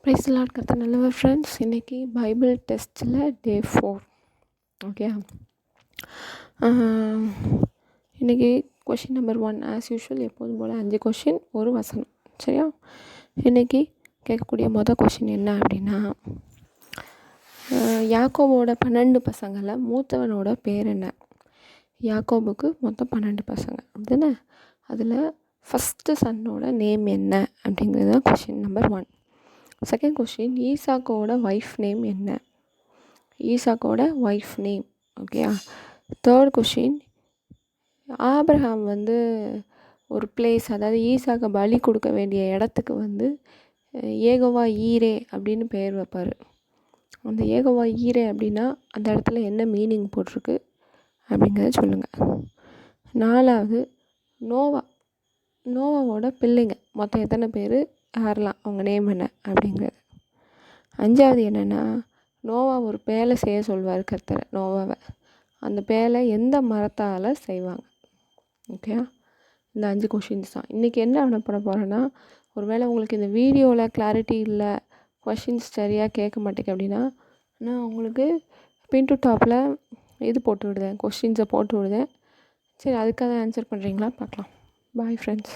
Praise the Lord. கர்த்தர் நல்லவர் friends. இன்றைக்கி பைபிள் டெஸ்ட்டில் டே 4. ஓகே, இன்றைக்கி கொஷின் நம்பர் 1 ஆஸ் யூஷுவல் எப்போதும் போல் 5 கொஷின் ஒரு வசனம். சரியா? இன்றைக்கி கேட்கக்கூடிய கொஷின் என்ன அப்படின்னா, யாக்கோபோட 12 பசங்களில் மூத்தவனோட பேர் என்ன? யாக்கோபுக்கு மொத்தம் 12 பசங்க அப்படிதானே? அதில் ஃபஸ்ட்டு சன்னோட நேம் என்ன அப்படிங்கிறது தான் கொஷின் நம்பர் 1. செகண்ட் கொஷின், ஈசாக்கோட ஒய்ஃப் நேம் என்ன? ஈசாக்கோட wife name. Okay. Third question, Abraham ஒரு பிளேஸ், அதாவது ஈசாக்கை பலி கொடுக்க வேண்டிய இடத்துக்கு ஏகோவா ஈரே அப்படின்னு பெயர் வைப்பார். அந்த ஏகோவா ஈரே அப்படின்னா அந்த இடத்துல என்ன மீனிங் போட்டிருக்கு அப்படிங்கிறத சொல்லுங்கள். 4வது, நோவாவோட பிள்ளைங்க மொத்தம் எத்தனை பேர், யாரெல்லாம், அவங்க நேம் என்ன அப்படிங்கிறது. 5வது என்னென்னா, நோவா ஒரு பேலை செய்ய சொல்வார் கர்த்தர் நோவாவை. அந்த பேலை எந்த மரத்தால் செய்வாங்க? ஓகே, இந்த 5 கொஷின்ஸ் தான். இன்றைக்கி என்ன பண்ண போகிறேன்னா, ஒருவேளை உங்களுக்கு இந்த வீடியோவில் கிளாரிட்டி இல்லை, கொஷின்ஸ் சரியாக கேட்க மாட்டேங்க அப்படின்னா, நான் உங்களுக்கு பின் டு டாப்பில் இது போட்டு விடுதேன், கொஷின்ஸை போட்டு விடுதேன். சரி, அதுக்காக ஆன்சர் பண்ணுறீங்களா பார்க்கலாம். Bye friends.